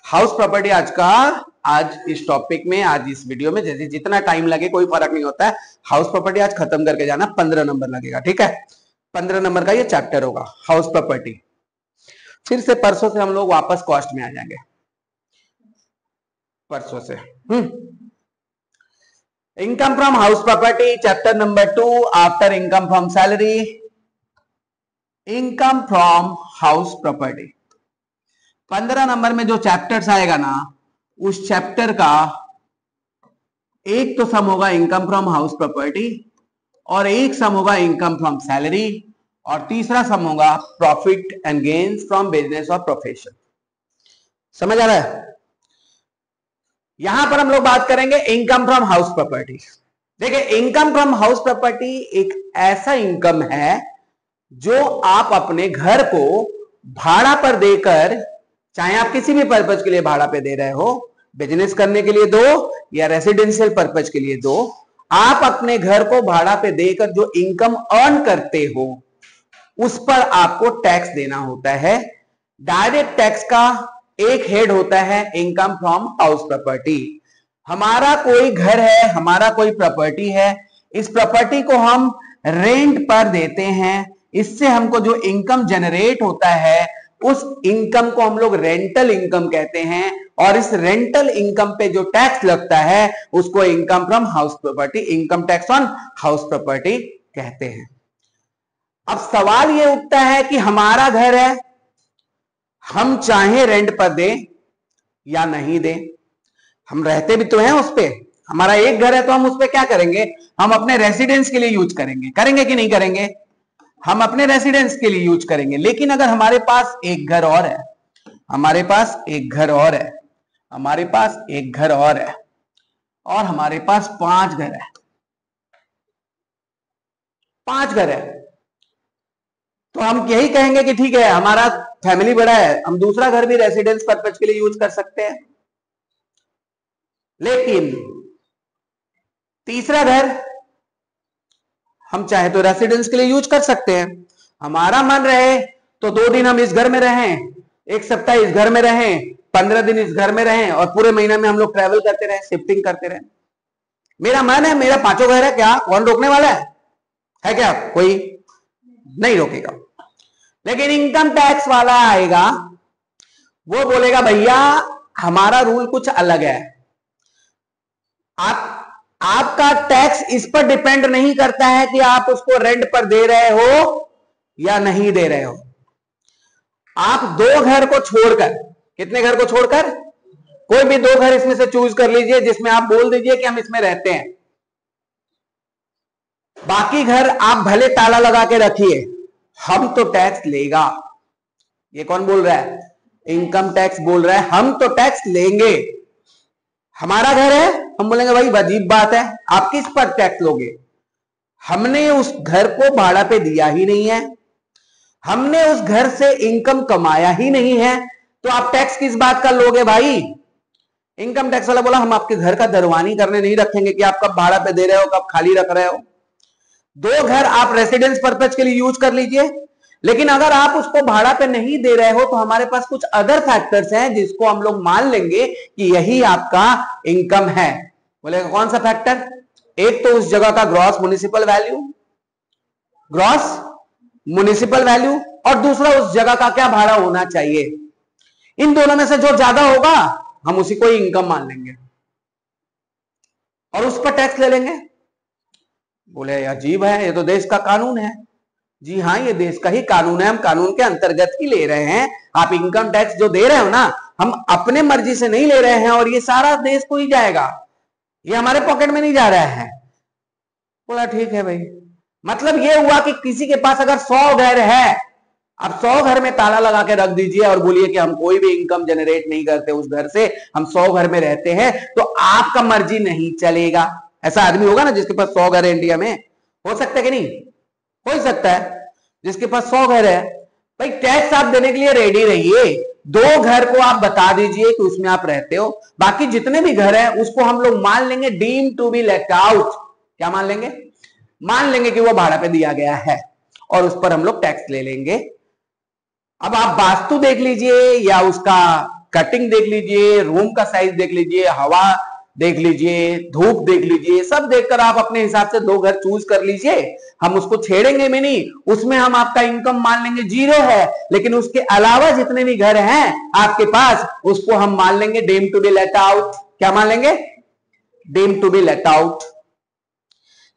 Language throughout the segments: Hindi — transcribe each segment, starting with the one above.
हाउस प्रॉपर्टी आज इस टॉपिक में, आज इस वीडियो में जैसे जितना टाइम लगे कोई फर्क नहीं होता है। हाउस प्रॉपर्टी आज खत्म करके जाना, 15 नंबर लगेगा, ठीक है। 15 नंबर का ये चैप्टर होगा हाउस प्रॉपर्टी। फिर से परसों से हम लोग वापस कॉस्ट में आ जाएंगे, परसों से। Income from house property chapter number 2 after income from salary. Income from house property 15 number में जो चैप्टर्स आएगा ना, उस चैप्टर का एक तो सम होगा इनकम फ्रॉम हाउस प्रॉपर्टी, और एक सम होगा इनकम फ्रॉम सैलरी, और तीसरा सम होगा profit and gains from business और प्रोफेशन। समझ आ रहा है? यहां पर हम लोग बात करेंगे इनकम फ्रॉम हाउस प्रॉपर्टी। देखिए, इनकम फ्रॉम हाउस प्रॉपर्टी एक ऐसा इनकम है जो आप अपने घर को भाड़ा पर देकर, चाहे आप किसी भी पर्पज के लिए भाड़ा पे दे रहे हो, बिजनेस करने के लिए दो या रेसिडेंशियल पर्पज के लिए दो, आप अपने घर को भाड़ा पे देकर जो इनकम अर्न करते हो उस पर आपको टैक्स देना होता है। डायरेक्ट टैक्स का एक हेड होता है इनकम फ्रॉम हाउस प्रॉपर्टी। हमारा कोई घर है, हमारा कोई प्रॉपर्टी है, इस प्रॉपर्टी को हम रेंट पर देते हैं, इससे हमको जो इनकम जनरेट होता है उस इनकम को हम लोग रेंटल इनकम कहते हैं, और इस रेंटल इनकम पे जो टैक्स लगता है उसको income from house property, income tax on house property कहते हैं। अब सवाल ये उठता है कि हमारा घर है, हम चाहे रेंट पर दें या नहीं दें, हम रहते भी तो हैं उस पे। हमारा एक घर है तो हम उस पे क्या करेंगे, हम अपने रेसिडेंस के लिए यूज करेंगे, करेंगे कि नहीं करेंगे? हम अपने रेसिडेंस के लिए यूज करेंगे। लेकिन अगर हमारे पास एक घर और है, हमारे पास एक घर और है, हमारे पास एक घर और है, और हमारे पास 5 घर है, 5 घर है, तो हम यही कहेंगे कि ठीक है, हमारा फैमिली बड़ा है, हम दूसरा घर भी रेसिडेंस पर्पज के लिए यूज कर सकते हैं। लेकिन तीसरा घर हम चाहे तो रेसिडेंस के लिए यूज कर सकते हैं। हमारा मन रहे तो 2 दिन हम इस घर में रहें, 1 सप्ताह इस घर में रहें, 15 दिन इस घर में रहें, और पूरे महीने में हम लोग ट्रैवल करते रहें, शिफ्टिंग करते रहें। मेरा मन है, मेरा 5 घर है, क्या कौन रोकने वाला है क्या? कोई नहीं रोकेगा। लेकिन इनकम टैक्स वाला आएगा, वो बोलेगा भैया हमारा रूल कुछ अलग है। आपका टैक्स इस पर डिपेंड नहीं करता है कि आप उसको रेंट पर दे रहे हो या नहीं दे रहे हो। आप 2 घर को छोड़कर, कितने घर को छोड़कर, कोई भी 2 घर इसमें से चूज कर लीजिए जिसमें आप बोल दीजिए कि हम इसमें रहते हैं। बाकी घर आप भले ताला लगा के रखिए, हम तो टैक्स लेगा। ये कौन बोल रहा है? इनकम टैक्स बोल रहा है, हम तो टैक्स लेंगे। हमारा घर है, हम बोलेंगे भाई अजीब बात है, आप किस पर टैक्स लोगे? हमने उस घर को भाड़ा पे दिया ही नहीं है, हमने उस घर से इनकम कमाया ही नहीं है, तो आप टैक्स किस बात का लोगे भाई? इनकम टैक्स वाला बोला हम आपके घर का दरवानी करने नहीं रखेंगे कि आप कब भाड़ा पे दे रहे हो, कब खाली रख रहे हो। 2 घर आप रेसिडेंस पर्पज के लिए यूज कर लीजिए, लेकिन अगर आप उसको भाड़ा पे नहीं दे रहे हो तो हमारे पास कुछ अदर फैक्टर्स हैं जिसको हम लोग मान लेंगे कि यही आपका इनकम है। बोलेगा कौन सा फैक्टर? एक तो उस जगह का gross municipal value, gross municipal value, और दूसरा उस जगह का क्या भाड़ा होना चाहिए। इन दोनों में से जो ज्यादा होगा हम उसी को ही इनकम मान लेंगे और उस पर टैक्स ले लेंगे। बोले अजीब है, ये तो देश का कानून है। जी हाँ, ये देश का ही कानून है, हम कानून के अंतर्गत ही ले रहे हैं। आप इनकम टैक्स जो दे रहे हो ना, हम अपने मर्जी से नहीं ले रहे हैं, और ये सारा देश को ही जाएगा, ये हमारे पॉकेट में नहीं जा रहा है। बोला ठीक है भाई। मतलब ये हुआ कि किसी के पास अगर 100 घर है, आप 100 घर में ताला लगा के रख दीजिए और बोलिए कि हम कोई भी इनकम जनरेट नहीं करते उस घर से, हम 100 घर में रहते हैं, तो आपका मर्जी नहीं चलेगा। ऐसा आदमी होगा ना जिसके पास 100 घर है इंडिया में? हो सकता है कि नहीं? हो ही सकता है। जिसके पास 100 घर है, भाई टैक्स आप देने के लिए रेडी रहिए। 2 घर को आप बता दीजिए कि उसमें आप रहते हो, बाकी जितने भी घर है उसको हम लोग मान लेंगे deem to be let out. क्या मान लेंगे? मान लेंगे कि वो भाड़ा पे दिया गया है, और उस पर हम लोग टैक्स ले लेंगे। अब आप वास्तु देख लीजिए या उसका कटिंग देख लीजिए, रूम का साइज देख लीजिए, हवा देख लीजिए, धूप देख लीजिए, सब देखकर आप अपने हिसाब से 2 घर चूज कर लीजिए। हम उसको छेड़ेंगे भी नहीं, उसमें हम आपका इनकम मान लेंगे 0 है, लेकिन उसके अलावा जितने भी घर हैं आपके पास, उसको हम मान लेंगे deem to be let out. क्या मान लेंगे? Deem to be let out.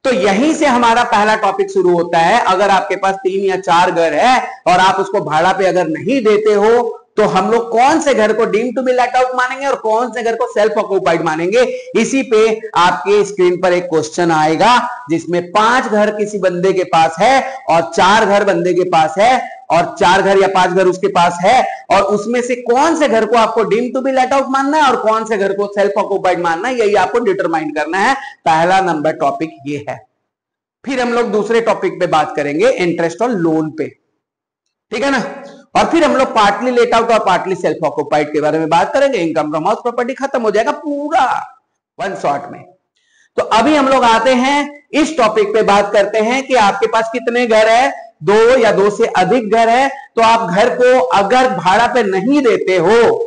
तो यहीं से हमारा पहला टॉपिक शुरू होता है। अगर आपके पास 3 या 4 घर है और आप उसको भाड़ा पे अगर नहीं देते हो, तो हम लोग कौन से घर को deem to be let out मानेंगे और कौन से घर को सेल्फ ऑक्यूपाइड मानेंगे। इसी पे आपके स्क्रीन पर एक क्वेश्चन आएगा जिसमें 5 घर किसी बंदे के पास है और 4 घर बंदे के पास है और 4 घर या 5 घर उसके पास है, और उसमें से कौन से घर को आपको deem to be let out मानना है और कौन से घर को सेल्फ ऑक्यूपाइड मानना है, यही आपको डिटरमाइन करना है। पहला नंबर टॉपिक ये है। फिर हम लोग दूसरे टॉपिक पे बात करेंगे इंटरेस्ट और लोन पे, ठीक है ना। और फिर हम लोग पार्टली लेट आउट और पार्टली सेल्फ ऑक्यूपाइड के बारे में बात करेंगे। इनकम फ्रॉम हाउस प्रॉपर्टी खत्म हो जाएगा पूरा वन शॉट में। तो अभी हम लोग आते हैं इस टॉपिक पे, बात करते हैं कि आपके पास कितने घर है, 2 या 2 से अधिक घर है, तो आप घर को अगर भाड़ा पे नहीं देते हो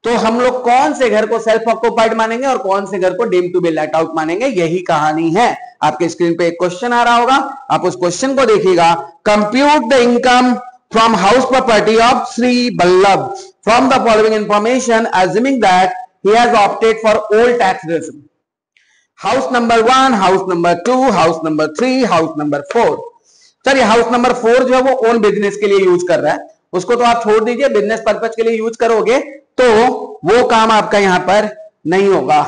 तो हम लोग कौन से घर को सेल्फ ऑक्यूपाइड मानेंगे और कौन से घर को deem to be let out मानेंगे, यही कहानी है। आपके स्क्रीन पे एक क्वेश्चन आ रहा होगा, आप उस क्वेश्चन को देखिएगा। Compute the income from house property of Shri Ballabh from the following information assuming that he has opted for old tax regime. House number 1, house number 2, house number 3, house number 4। चलिए, हाउस नंबर 4 जो है वो ओन बिजनेस के लिए यूज कर रहा है, उसको तो आप छोड़ दीजिए, बिजनेस पर्पज के लिए यूज करोगे तो वो काम आपका यहां पर नहीं होगा।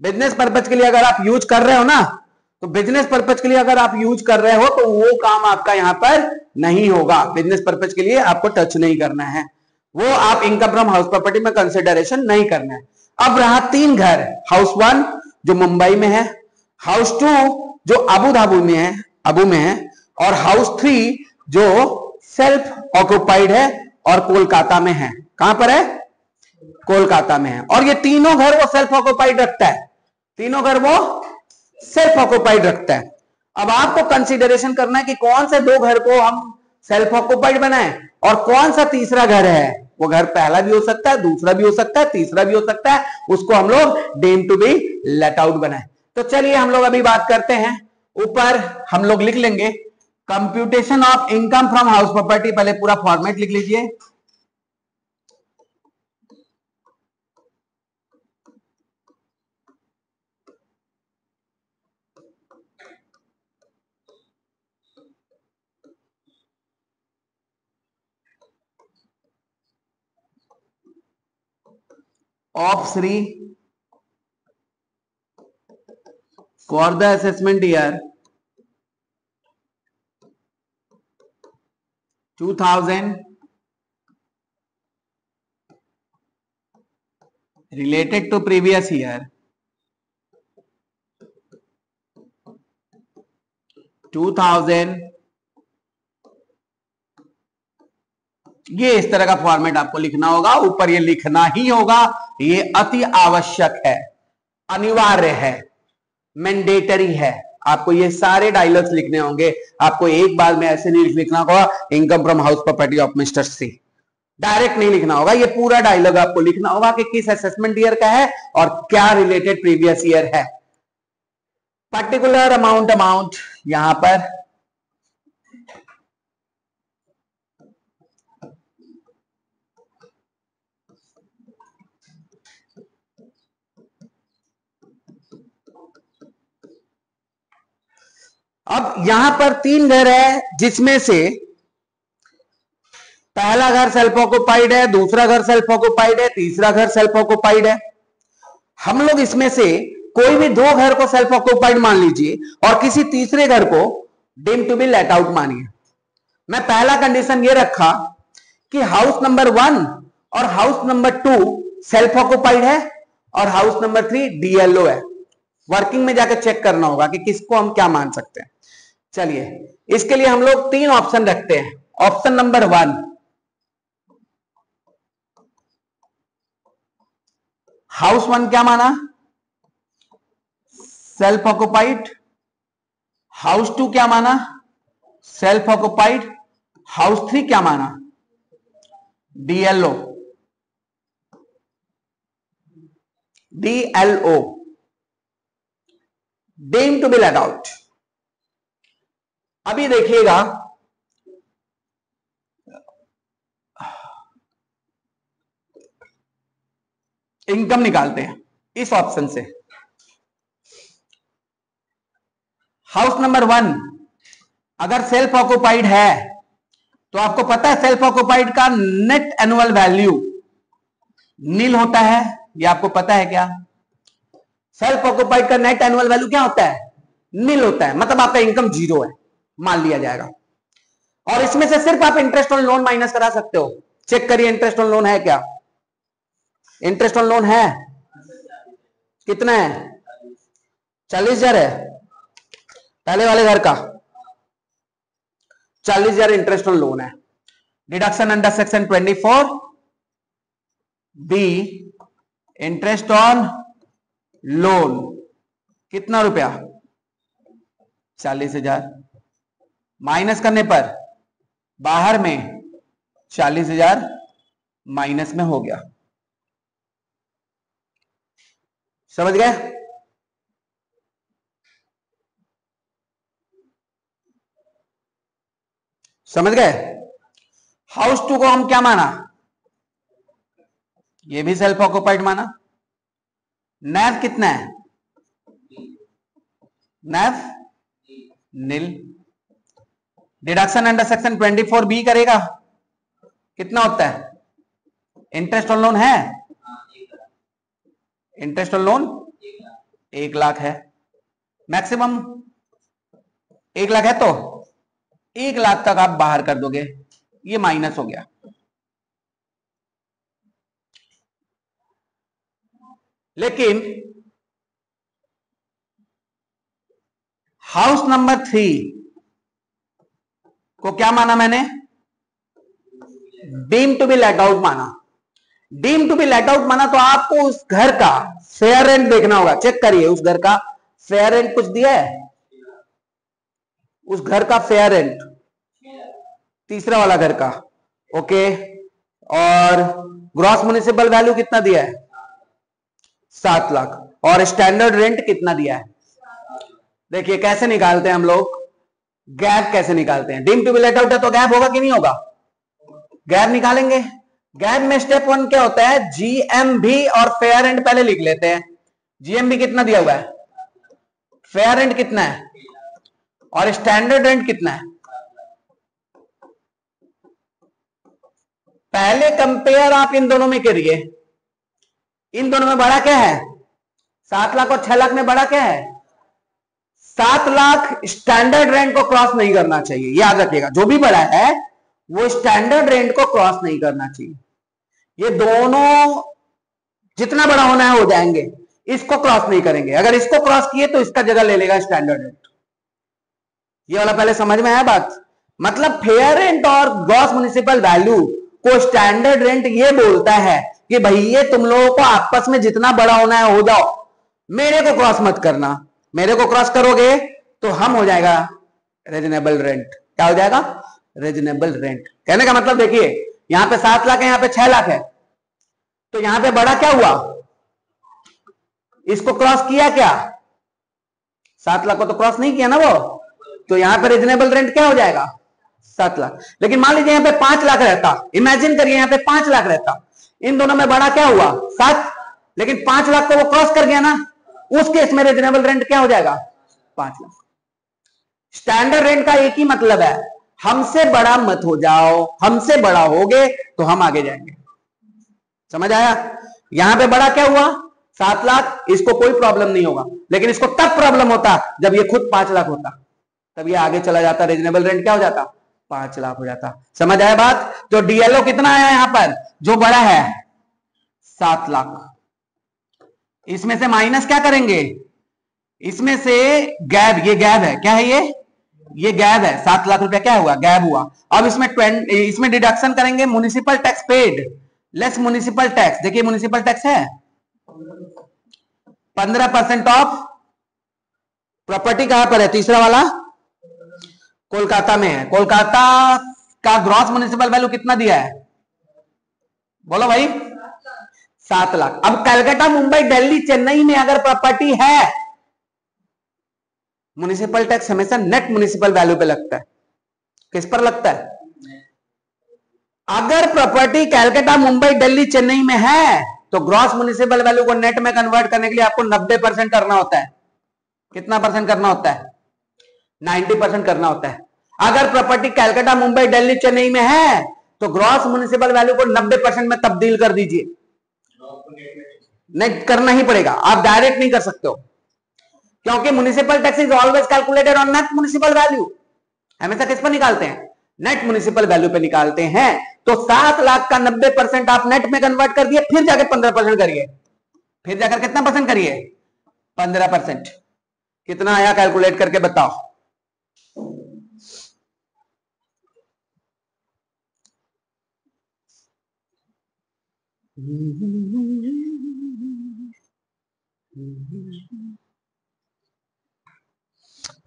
बिजनेस पर्पज के लिए अगर आप यूज कर रहे हो ना, तो बिजनेस पर्पज के लिए अगर आप यूज कर रहे हो तो वो काम आपका यहां पर नहीं होगा। बिजनेस पर्पज के लिए आपको टच नहीं करना है, वो आप इनकम फ्रॉम हाउस प्रॉपर्टी में कंसिडरेशन नहीं करना है। अब रहा 3 घर, हाउस 1 जो मुंबई में है, हाउस 2 जो अबू धाबी में है, अबू में है, और हाउस 3 जो सेल्फ ऑक्यूपाइड है और कोलकाता में है। कहां पर है? कोलकाता में है। और ये तीनों घर वो सेल्फ ऑक्यूपाइड रखता है, तीनों घर वो सेल्फ ऑक्यूपाइड रखता है। अब आपको कंसीडरेशन करना है कि कौन से 2 घर को हम सेल्फ ऑक्यूपाइड बनाएं और कौन सा तीसरा घर है। वो घर पहला भी हो सकता है, दूसरा भी हो सकता है, तीसरा भी हो सकता है, उसको हम लोग deem to be let out बनाए। तो चलिए हम लोग अभी बात करते हैं। ऊपर हम लोग लिख लेंगे computation of income from house property, पहले पूरा फॉर्मेट लिख लीजिए। Of Shri for the assessment year 2000 related to previous year 2000। ये इस तरह का फॉर्मेट आपको लिखना होगा, ऊपर ये लिखना ही होगा, ये अति आवश्यक है, अनिवार्य है, मैंडेटरी है। आपको ये सारे डायलॉग्स लिखने होंगे, आपको एक बार में ऐसे नहीं लिखना होगा income from house property of mister C, direct नहीं लिखना होगा। ये पूरा डायलॉग आपको लिखना होगा कि किस असेसमेंट ईयर का है और क्या रिलेटेड प्रीवियस ईयर है। पर्टिकुलर अमाउंट यहां पर अब यहां पर 3 घर है जिसमें से पहला घर सेल्फ ऑक्यूपाइड है, दूसरा घर सेल्फ ऑक्यूपाइड है, तीसरा घर सेल्फ ऑक्यूपाइड है। हम लोग इसमें से कोई भी 2 घर को सेल्फ ऑक्यूपाइड मान लीजिए और किसी तीसरे घर को deem to be let out मानिए। मैं पहला कंडीशन ये रखा कि हाउस नंबर 1 और हाउस नंबर 2 सेल्फ ऑक्यूपाइड है और हाउस नंबर 3 डीएलओ है। वर्किंग में जाकर चेक करना होगा कि किसको हम क्या मान सकते हैं। चलिए, इसके लिए हम लोग 3 ऑप्शन रखते हैं। ऑप्शन नंबर 1, हाउस 1 क्या माना? Self occupied. हाउस 2 क्या माना? Self occupied. हाउस 3 क्या माना? DLO, DLO, deem to be let out. अभी देखिएगा, इनकम निकालते हैं इस ऑप्शन से। हाउस नंबर 1 अगर सेल्फ ऑक्युपाइड है तो आपको पता है सेल्फ ऑक्युपाइड का नेट एनुअल वैल्यू नील होता है, ये आपको पता है क्या? सेल्फ ऑक्युपाइड का नेट एनुअल वैल्यू क्या होता है? नील होता है, मतलब आपका इनकम जीरो है मान लिया जाएगा। और इसमें से सिर्फ आप इंटरेस्ट ऑन लोन माइनस करा सकते हो। चेक करिए इंटरेस्ट ऑन लोन है क्या? इंटरेस्ट ऑन लोन है कितना है? 40,000 है। पहले वाले घर का 40,000 इंटरेस्ट ऑन लोन है। Deduction under section 24 B, interest on loan कितना रुपया? 40,000 माइनस करने पर बाहर में 40,000 माइनस में हो गया। समझ गए? समझ गए? हाउस 2 को हम क्या माना? ये भी सेल्फ ऑक्युपाइड माना। नैव कितना है? नैव नील। डिडक्शन अंडर सेक्शन 24 बी करेगा कितना होता है? इंटरेस्ट ऑन लोन है? इंटरेस्ट ऑन लोन 1 लाख है, मैक्सिमम 1 लाख है, तो 1 लाख तक आप बाहर कर दोगे, ये माइनस हो गया। लेकिन हाउस नंबर 3 को क्या माना मैंने? Deem to be let out माना। Deem to be let out माना तो आपको उस घर का फेयर रेंट देखना होगा। चेक करिए उस घर का फेयर रेंट कुछ दिया है? उस घर का फेयर रेंट तीसरा वाला घर का, ओके। और ग्रॉस म्युनिसिपल वैल्यू कितना दिया है? 7 लाख। और स्टैंडर्ड रेंट कितना दिया है? देखिए कैसे निकालते हैं हम लोग, गैप कैसे निकालते हैं। Deem to be let out है तो गैप होगा कि नहीं होगा? गैप निकालेंगे। गैप में स्टेप 1 क्या होता है? जीएमबी और फेयर रेंट पहले लिख लेते हैं। जीएमबी कितना दिया हुआ है? फेयर रेंट कितना है? और स्टैंडर्ड रेंट कितना है? पहले कंपेयर आप इन दोनों में करिए। इन दोनों में बड़ा क्या है? 7 लाख और 6 लाख में बड़ा क्या है? 7 लाख स्टैंडर्ड रेंट को क्रॉस नहीं करना चाहिए, याद रखिएगा। जो भी बड़ा है वो स्टैंडर्ड रेंट को क्रॉस नहीं करना चाहिए। ये दोनों जितना बड़ा होना है हो जाएंगे, इसको क्रॉस नहीं करेंगे। अगर इसको क्रॉस किए तो इसका जगह ले लेगा स्टैंडर्ड रेंट। ये वाला पहले समझ में आया बात? मतलब फेयर रेंट और ग्रॉस म्युनिसिपल वैल्यू को स्टैंडर्ड रेंट ये बोलता है कि भैया तुम लोगों को आपस में जितना बड़ा होना है हो जाओ, मेरे को क्रॉस मत करना। मेरे को क्रॉस करोगे तो हम हो जाएगा रीजनेबल रेंट। क्या हो जाएगा? Reasonable rent. कहने का मतलब देखिए, यहां पे 7 लाख है, यहां पे 6 लाख है, तो यहां पे बड़ा क्या हुआ? इसको क्रॉस किया क्या? 7 लाख को तो क्रॉस नहीं किया ना वो, तो यहां पे रीजनेबल रेंट क्या हो जाएगा? 7 लाख। लेकिन मान लीजिए यहां पे 5 लाख रहता, इमेजिन करिए यहां पे 5 लाख रहता, इन दोनों में बड़ा क्या हुआ? 7। लेकिन 5 लाख तो वो क्रॉस कर गया ना, उस केस में रीजनेबल रेंट क्या हो जाएगा? 5 लाख। स्टैंडर्ड रेंट का एक ही मतलब है, हमसे बड़ा मत हो जाओ, हमसे बड़ा होगे तो हम आगे जाएंगे। समझ आया? यहां पे बड़ा क्या हुआ? 7 लाख। इसको कोई प्रॉब्लम नहीं होगा, लेकिन इसको तब प्रॉब्लम होता जब ये खुद 5 लाख होता, तब ये आगे चला जाता, रीजनेबल रेंट क्या हो जाता? 5 लाख हो जाता। समझ आया बात? तो डीएलओ कितना आया यहां पर? जो बड़ा है 7 लाख। इसमें से माइनस क्या करेंगे? इसमें से गैप, ये गैप है, क्या है ये गैप है। 7 लाख रुपया क्या हुआ? गैप हुआ। अब इसमें डिडक्शन करेंगे municipal tax paid less municipal tax. देखिए म्युनिसिपल टैक्स है 15% ऑफ प्रॉपर्टी। कहां पर है? तीसरा वाला कोलकाता में है। कोलकाता का ग्रॉस म्युनिसिपल वैल्यू कितना दिया है? बोलो भाई, 7 लाख। अब कलकत्ता, मुंबई, दिल्ली, चेन्नई में अगर प्रॉपर्टी है, म्युनिसिपल टैक्स हमेशा नेट म्युनिसिपल वैल्यू पे लगता है। किस पर लगता है? अगर प्रॉपर्टी कलकत्ता, मुंबई, दिल्ली, चेन्नई में है तो ग्रॉस म्युनिसिपल वैल्यू को नेट में कन्वर्ट करने के लिए आपको 90% करना होता है। कितना परसेंट करना होता है? 90% करना होता है। अगर प्रॉपर्टी कलकत्ता, मुंबई, दिल्ली, चेन्नई में है तो ग्रॉस म्युनिसिपल वैल्यू को 90% में तब्दील कर दीजिए। नेट करना ही पड़ेगा, आप डायरेक्ट नहीं कर सकते हो, क्योंकि municipal tax is always calculated on net municipal value. हमेशा किस पर निकालते हैं? नेट म्युनिसिपल वैल्यू पे निकालते हैं। तो 7 लाख का 90% आप नेट में कन्वर्ट कर दिए, फिर जाकर 15% करिए, फिर जाकर कितना परसेंट करिए? 15%। कितना आया कैलकुलेट करके बताओ।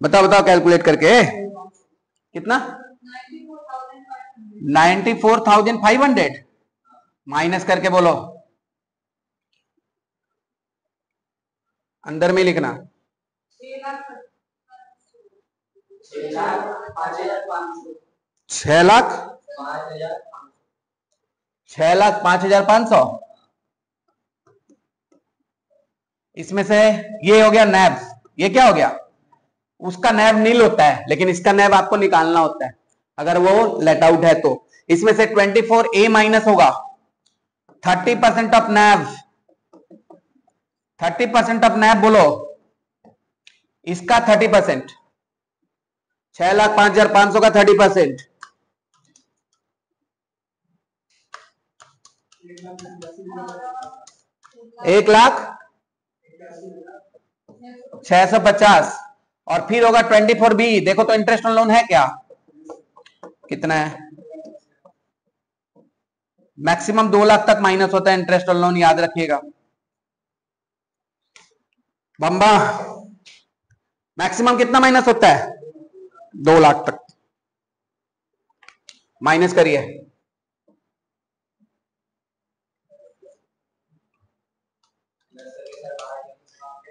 बताओ बताओ कैलकुलेट करके कितना? 94,500 माइनस करके बोलो, अंदर में लिखना। 6,05,500। इसमें से ये हो गया नैब, ये क्या हो गया? उसका नैब नील होता है, लेकिन इसका नैब आपको निकालना होता है अगर वो लेट आउट है तो। इसमें से 24A माइनस होगा 30% ऑफ नैब, 30% ऑफ नैब बोलो, इसका 30%, 6,05,500 का 30%, 1,06,50। और फिर होगा 24B। देखो तो इंटरेस्ट ऑन लोन है क्या? कितना है? मैक्सिमम 2 लाख तक माइनस होता है इंटरेस्ट ऑन लोन, याद रखिएगा। बम्बा, मैक्सिमम कितना माइनस होता है? 2 लाख तक माइनस करिए।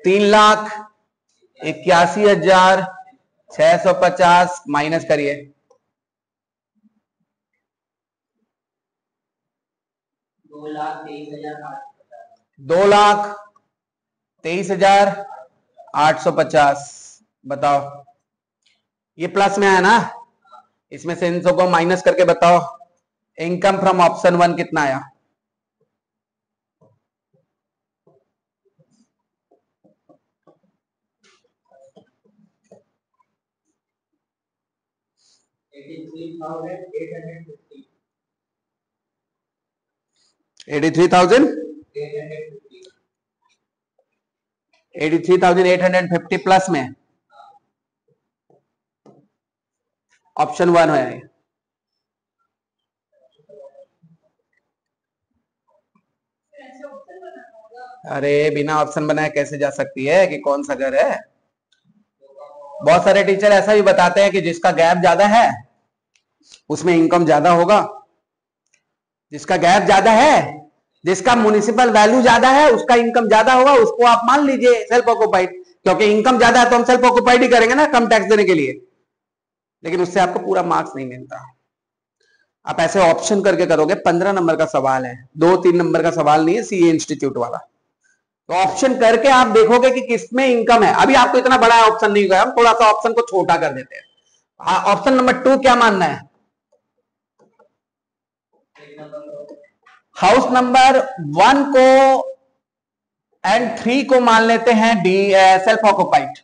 3,81,650 माइनस करिए। 2,23,850। बताओ, ये प्लस में है ना? इसमें से इन सबको माइनस करके बताओ इनकम फ्रॉम ऑप्शन 1 कितना आया? $83,850 प्लस में ऑप्शन 1 है। अरे बिना ऑप्शन बनाए कैसे जा सकती है कि कौन सा घर है? बहुत सारे टीचर ऐसा भी बताते हैं कि जिसका गैप ज्यादा है उसमें इनकम ज्यादा होगा, जिसका गैप ज्यादा है, जिसका म्युनिसिपल वैल्यू ज्यादा है, उसका इनकम ज्यादा होगा, उसको आप मान लीजिए सेल्फ ऑक्युपाइड, क्योंकि इनकम ज्यादा है तो हम सेल्फ ऑक्युपाइड ही करेंगे ना कम टैक्स देने के लिए। लेकिन उससे आपको पूरा मार्क्स नहीं मिलता। आप ऐसे ऑप्शन करके करोगे, 15 नंबर का सवाल है, 2-3 नंबर का सवाल नहीं है सीए इंस्टीट्यूट वाला। तो ऑप्शन करके आप देखोगे कि किसमें इनकम है। अभी आपको इतना बड़ा ऑप्शन नहीं हुआ, हम थोड़ा सा ऑप्शन को छोटा कर देते हैं। ऑप्शन नंबर 2 क्या मानना है? हाउस नंबर 1 को एंड 3 को मान लेते हैं D self occupied.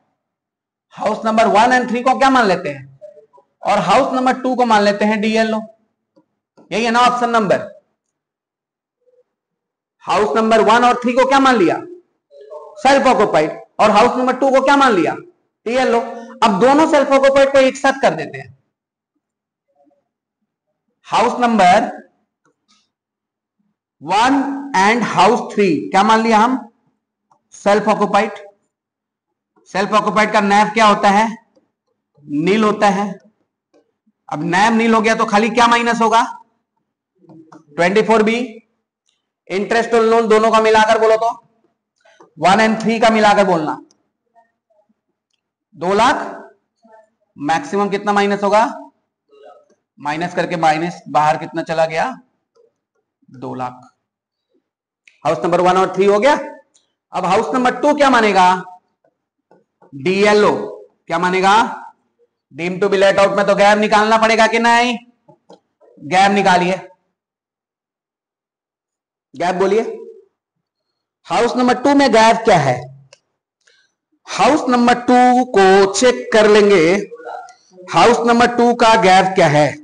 House number 1 and 3 को क्या मान लेते हैं? और हाउस नंबर 2 को मान लेते हैं डीएलओ। यही है ना ऑप्शन नंबर? हाउस नंबर 1 और 3 को क्या मान लिया? Self occupied. और हाउस नंबर 2 को क्या मान लिया? डीएलओ। अब दोनों सेल्फ ऑक्युपाइड को एक साथ कर देते हैं। हाउस नंबर 1 एंड हाउस 3 क्या मान लिया हम? Self occupied. सेल्फ ऑक्युपाइड का नैव क्या होता है? नील होता है। अब नैब नील हो गया तो खाली क्या माइनस होगा? 24B। इंटरेस्ट और लोन दोनों का मिलाकर बोलो तो 1 और 3 का मिलाकर बोलना 2 लाख। मैक्सिमम कितना माइनस होगा? माइनस करके माइनस बाहर कितना चला गया? 2 लाख। हाउस नंबर 1 और 3 हो गया। अब हाउस नंबर 2 क्या मानेगा? डीएलओ क्या मानेगा? Deem to be let out में तो गैप निकालना पड़ेगा कि नहीं? गैप निकालिए, गैप बोलिए। हाउस नंबर 2 में गैप क्या है? हाउस नंबर 2 को चेक कर लेंगे। हाउस नंबर 2 का गैप क्या है?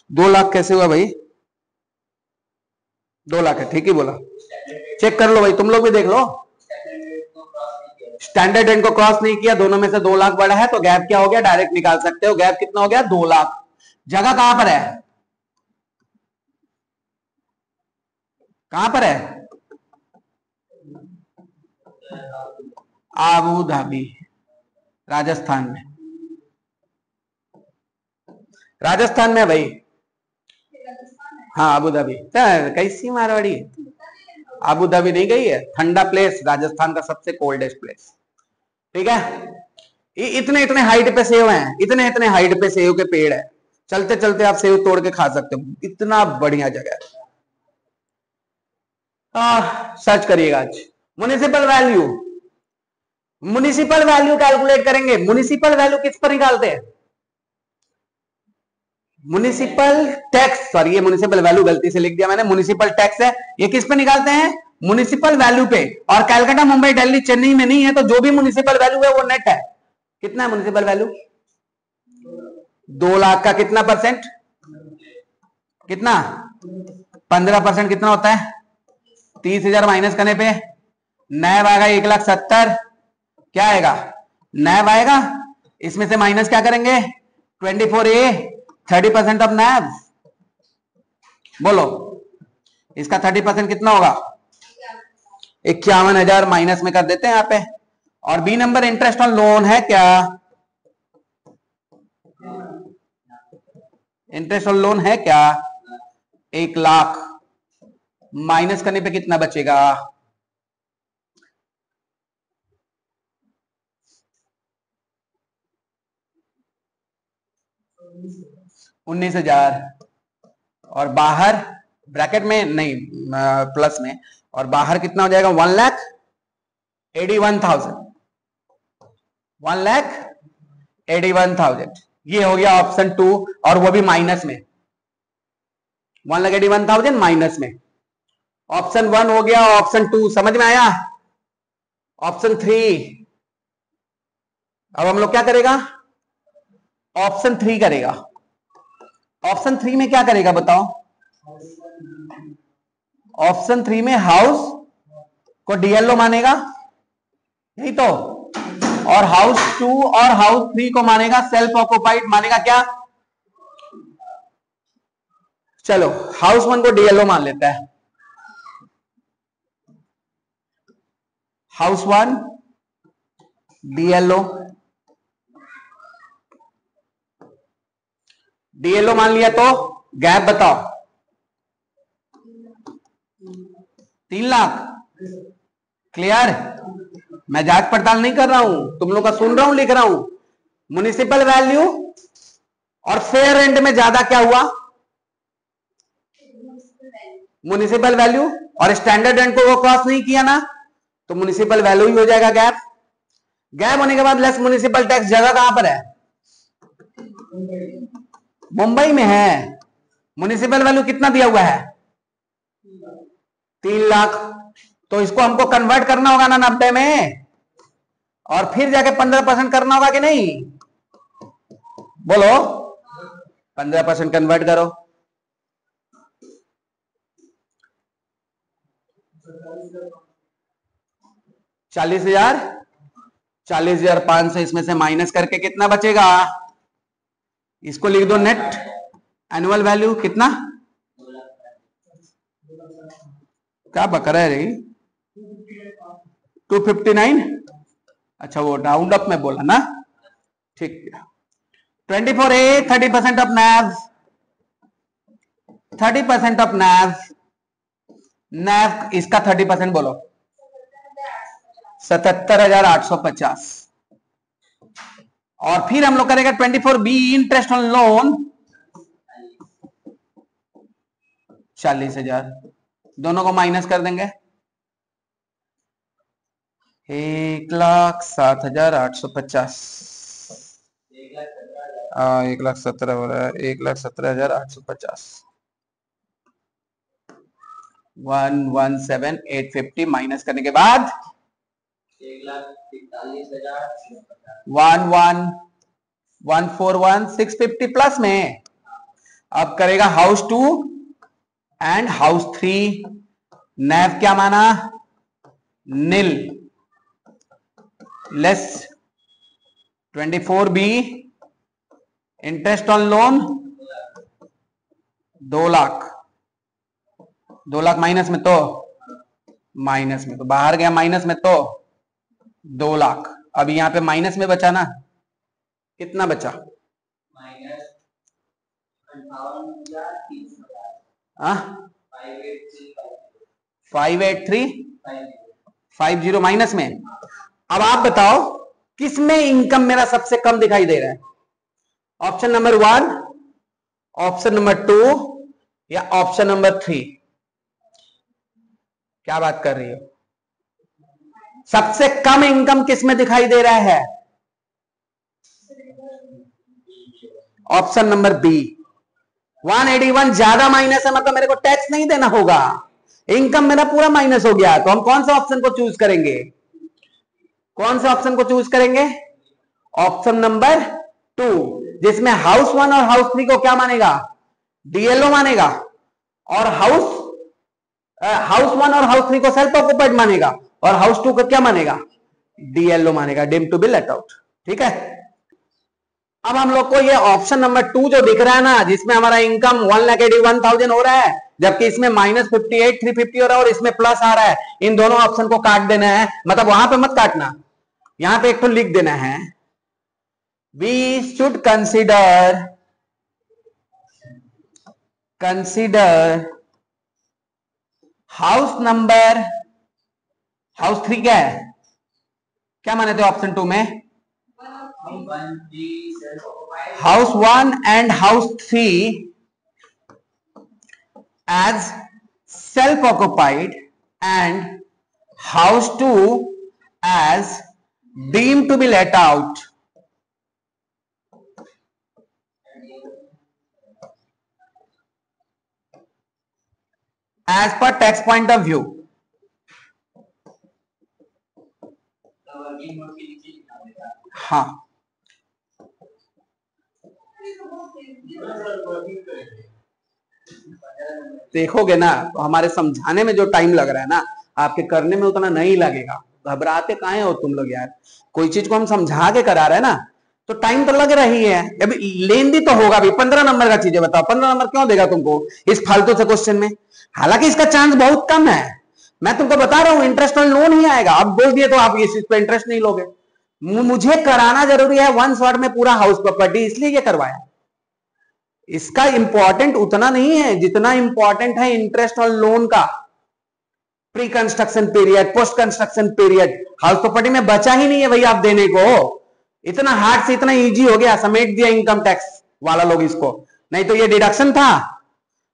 2 लाख कैसे हुआ भाई? 2 लाख है, ठीक ही बोला। चेक कर लो भाई, तुम लोग भी देख लो। स्टैंडर्ड रेट को क्रॉस नहीं किया, दोनों में से 2 लाख बड़ा है तो गैप क्या हो गया? डायरेक्ट निकाल सकते हो। गैप कितना हो गया? 2 लाख। जगह कहां पर है? कहां पर है? आबू धाबी, राजस्थान में। राजस्थान में भाई। हाँ आबू धाबी। कैसी मारवाड़ी? आबू धाबी नहीं गई है? ठंडा प्लेस, राजस्थान का सबसे कोल्डेस्ट प्लेस। ठीक है। इतने इतने हाइट पे सेव हैं, इतने इतने हाइट पे सेव के पेड़ है, चलते चलते आप सेव तोड़ के खा सकते हो, इतना बढ़िया जगह है। सर्च करिएगा आज municipal value. Municipal value calculate करेंगे। म्युनिसिपल वैल्यू किस पर निकालते हैं? म्युनिसिपल टैक्स, सॉरी ये म्युनिसिपल वैल्यू गलती से लिख दिया मैंने, म्युनिसिपल टैक्स है। ये किस पे निकालते हैं? म्युनिसिपल वैल्यू पे। और कलकत्ता, मुंबई, दिल्ली, चेन्नई में नहीं है, तो जो भी म्युनिसिपल वैल्यू है वो नेट है। कितना है म्युनिसिपल वैल्यू? 2 लाख का कितना परसेंट? कितना? 15% कितना होता है? 30,000 माइनस करने पे नैब आएगा 1,70,000। क्या आएगा? नैब आएगा। इसमें से माइनस क्या करेंगे? 24A, 30% ऑफ नैब। बोलो इसका 30% कितना होगा? 51,000 माइनस में कर देते हैं यहां पे। और B number interest on loan है क्या? इंटरेस्ट ऑन लोन है क्या? 1 लाख। माइनस करने पे कितना बचेगा? 19,000। और बाहर ब्रैकेट में नहीं, प्लस में, और बाहर कितना हो जाएगा? 1,81,000। 1,81,000। ये हो गया ऑप्शन 2, और वो भी माइनस में। 1,81,000 माइनस में। ऑप्शन 1 हो गया, ऑप्शन 2 समझ में आया? ऑप्शन 3 अब हम लोग क्या करेगा? ऑप्शन 3 करेगा। ऑप्शन 3 में क्या करेगा बताओ? ऑप्शन 3 में हाउस को डीएलओ मानेगा, यही तो। और हाउस 2 और हाउस 3 को मानेगा सेल्फ ऑक्युपाइड, मानेगा क्या? चलो हाउस 1 को डीएलओ मान लेता है। हाउस 1 डीएलओ, डीएलओ मान लिया तो गैप बताओ। 3 लाख। क्लियर? मैं जांच पड़ताल नहीं कर रहा हूं, तुम लोग का सुन रहा हूं, लिख रहा हूं। म्युनिसिपल वैल्यू और फेयर रेंट में ज्यादा क्या हुआ? Municipal value. और स्टैंडर्ड रेंट को वो क्रॉस नहीं किया ना, तो म्युनिसिपल वैल्यू ही हो जाएगा गैप। गैप होने के बाद लेस म्युनिसिपल टैक्स। जगह कहां पर है? मुंबई में है। म्युनिसिपल वैल्यू कितना दिया हुआ है? 3 लाख। तो इसको हमको कन्वर्ट करना होगा ना 90 में, और फिर जाके 15% करना होगा कि नहीं? बोलो 15% कन्वर्ट करो। 40,000, 40,500 इसमें से माइनस करके कितना बचेगा? इसको लिख दो नेट एनुअल वैल्यू। कितना? क्या बकरा है रही? 259। अच्छा वो राउंड अप में बोला ना, ठीक है। 24A 30% ऑफ नैव, 30% ऑफ नैव, नैव इसका 30% बोलो 77,850। और फिर हम लोग करेंगे 24B इंटरेस्ट ऑन लोन 40,000, दोनों को माइनस कर देंगे 1,07,850, 1,17,000 हो रहा है, 1,17,850, 117,850 माइनस करने के बाद 1,41,650 प्लस में। अब करेगा हाउस 2 एंड हाउस 3, नैव क्या माना, nil, less 24B interest on loan 2 lakh, 2 lakh minus में, तो माइनस में तो बाहर गया, माइनस में तो 2 लाख। अब यहां पे माइनस में बचा ना, कितना बचा, हाँ 58350 माइनस में। अब आप बताओ किस में इनकम मेरा सबसे कम दिखाई दे रहा है, ऑप्शन नंबर 1, ऑप्शन नंबर 2 या ऑप्शन नंबर 3? क्या बात कर रही हो, सबसे कम इनकम किस में दिखाई दे रहा है, ऑप्शन नंबर बी। 181 ज्यादा माइनस है, मतलब मेरे को टैक्स नहीं देना होगा, इनकम मेरा पूरा माइनस हो गया। तो हम कौन सा ऑप्शन को चूज करेंगे, कौन सा ऑप्शन को चूज करेंगे, ऑप्शन नंबर 2, जिसमें हाउस 1 और हाउस 3 को क्या मानेगा, डीएलओ मानेगा, और हाउस 1 और हाउस 3 को सेल्फ ऑक्युपाइड मानेगा, और हाउस 2 को क्या मानेगा, डीएलओ मानेगा, deem to be let out. ठीक है, अब हम लोग को ये ऑप्शन नंबर 2 जो दिख रहा है ना, जिसमें हमारा इनकम 1,81,000 हो रहा है, जबकि इसमें -58,350 हो रहा है और इसमें प्लस आ रहा है, इन दोनों ऑप्शन को काट देना है। मतलब वहां पे मत काटना, यहां पे एक तो लिख देना है, we should consider house number, house 3 क्या है, क्या माने थे ऑप्शन 2 में, house 1 and house 3 as self occupied and house 2 as deemed to be let out as per tax point of view। हाँ, देखोगे ना तो हमारे समझाने में जो टाइम लग रहा है ना, आपके करने में उतना नहीं लगेगा। घबराते काहे हो तुम लोग यार, कोई चीज को हम समझा के करा रहे हैं ना, तो टाइम तो लग रही है। अभी लेंदी तो होगा भी, 15 नंबर का चीजें बताओ, 15 नंबर क्यों देगा तुमको इस फालतू से क्वेश्चन में, हालांकि इसका चांस बहुत कम है। मैं तुमको बता रहा हूं इंटरेस्ट ऑन लोन ही आएगा, अब बोल दिए तो आप इस चीज पे इंटरेस्ट नहीं लोगे। मुझे कराना जरूरी है 1 शॉट में पूरा हाउस प्रॉपर्टी, इसलिए ये करवाया। इसका इंपॉर्टेंट उतना नहीं है जितना इंपॉर्टेंट है इंटरेस्ट ऑन लोन का, pre construction period, post construction period. House property में बचा ही नहीं है भैया आप देने को, इतना हार्ड से इतना इजी हो गया, समेट दिया इनकम टैक्स वाला लोग इसको। नहीं तो ये डिडक्शन था,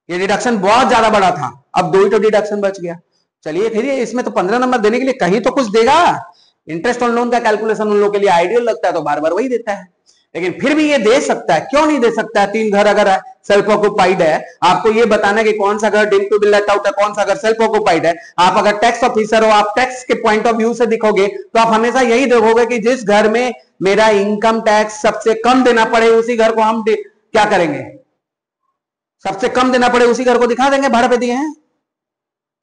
ये डिडक्शन बहुत ज्यादा बड़ा था, अब 2 ही तो डिडक्शन बच गया। चलिए फिर इसमें तो 15 नंबर देने के लिए कहीं तो कुछ देगा। इंटरेस्ट ऑन लोन का कैलकुलेशन उन लोगों के लिए आइडियल लगता है तो बार बार वही देता है, लेकिन फिर भी ये दे सकता है, क्यों नहीं दे सकता है। 3 घर अगर सेल्फ ऑक्युपाइड है, आपको ये बताना कि कौन सा घर deemed to be let out है, कौन सा घर सेल्फ ऑक्युपाइड है। आप अगर टैक्स ऑफिसर हो, आप टैक्स के पॉइंट ऑफ व्यू से दिखोगे तो आप हमेशा यही देखोगे कि जिस घर में मेरा इनकम टैक्स सबसे कम देना पड़े उसी घर को हम क्या करेंगे, सबसे कम देना पड़े उसी घर को दिखा देंगे, भाड़े पे दिए हैं।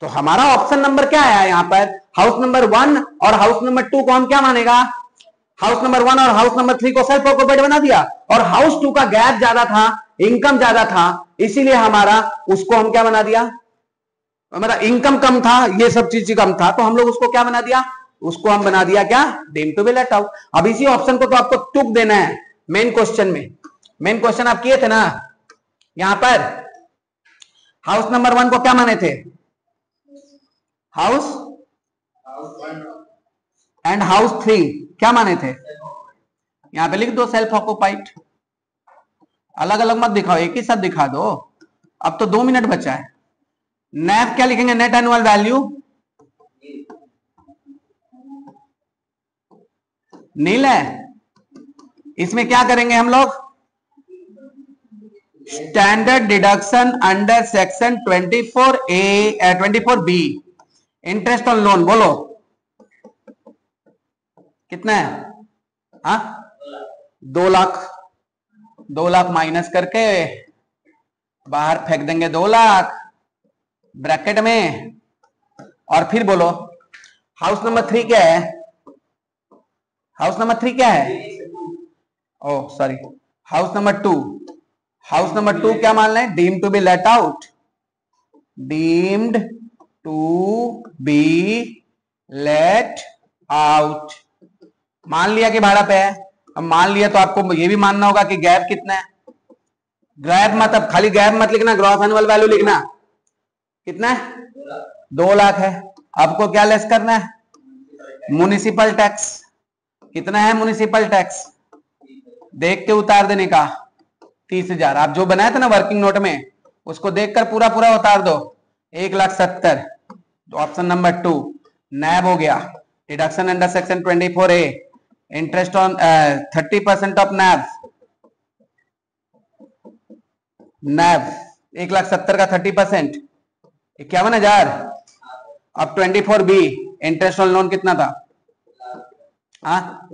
तो हमारा ऑप्शन नंबर क्या है यहाँ पर, हाउस नंबर 1 और हाउस नंबर 2 को हम क्या मानेगा, हाउस नंबर 1 और हाउस नंबर 3 को सेल्फ ऑक्युपाइड बना दिया, और हाउस 2 का गैप ज्यादा था, इनकम ज्यादा था, इसीलिए हमारा उसको हम क्या बना दिया, हमारा इनकम कम था, ये सब चीज कम था, तो हम लोग उसको क्या बना दिया, उसको हम बना दिया क्या, deemed to be let out. अब इसी ऑप्शन को तो आपको टुक देना है, मेन क्वेश्चन में, मेन क्वेश्चन आप किए थे ना, यहां पर हाउस नंबर 1 को क्या माने थे? हाउस एंड हाउस 3 क्या माने थे? यहां पे लिख दो सेल्फ ऑक्युपाइड। अलग अलग मत दिखाओ, एक ही साथ दिखा दो। अब तो 2 मिनट बचा है। नैव क्या लिखेंगे? नेट एनुअल वैल्यू नील है। इसमें क्या करेंगे हम लोग? Standard deduction under section 24A 24B interest on loan. बोलो कितना है? हाँ 2 लाख। 2 लाख माइनस करके बाहर फेंक देंगे 2 लाख ब्रैकेट में। और फिर बोलो हाउस नंबर 3 क्या है? हाउस नंबर 3 क्या है? Oh sorry, house number 2। House number 2 क्या मान लें? Deemed to be let out. Deemed to be let out मान लिया कि भाड़ा पे है। अब मान लिया तो आपको ये भी मानना होगा कि गैप कितना है। गैप मतलब खाली गैप मत लिखना, ग्रॉस एनुअल वैल्यू लिखना। कितना है? 2 लाख है। आपको क्या लेस करना है? Municipal tax. कितना है म्युनिसिपल टैक्स? देख के उतार देने का 30,000। आप जो बनाया था ना वर्किंग नोट में, उसको देखकर पूरा पूरा उतार दो। 1,70,000। तो ऑप्शन नंबर 2 नैब हो गया। Deduction under section 24A interest on 30% of NAV. NAV 1,70,000 का 30% 51,000। अब 24B इंटरेस्ट ऑन लोन कितना था? हाँ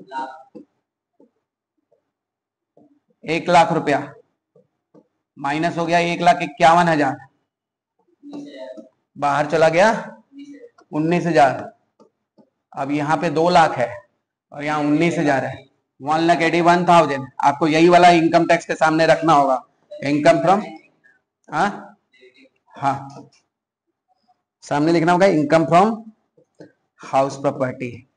1 लाख रुपया माइनस हो गया 1,51,000। बाहर चला गया 19,000। अब यहाँ पे 2 लाख है और यहाँ 19,000 है। 1,81,000। आपको यही वाला इनकम टैक्स के सामने रखना होगा। इनकम फ्रॉम हाँ सामने लिखना होगा इनकम फ्रॉम हाउस प्रॉपर्टी।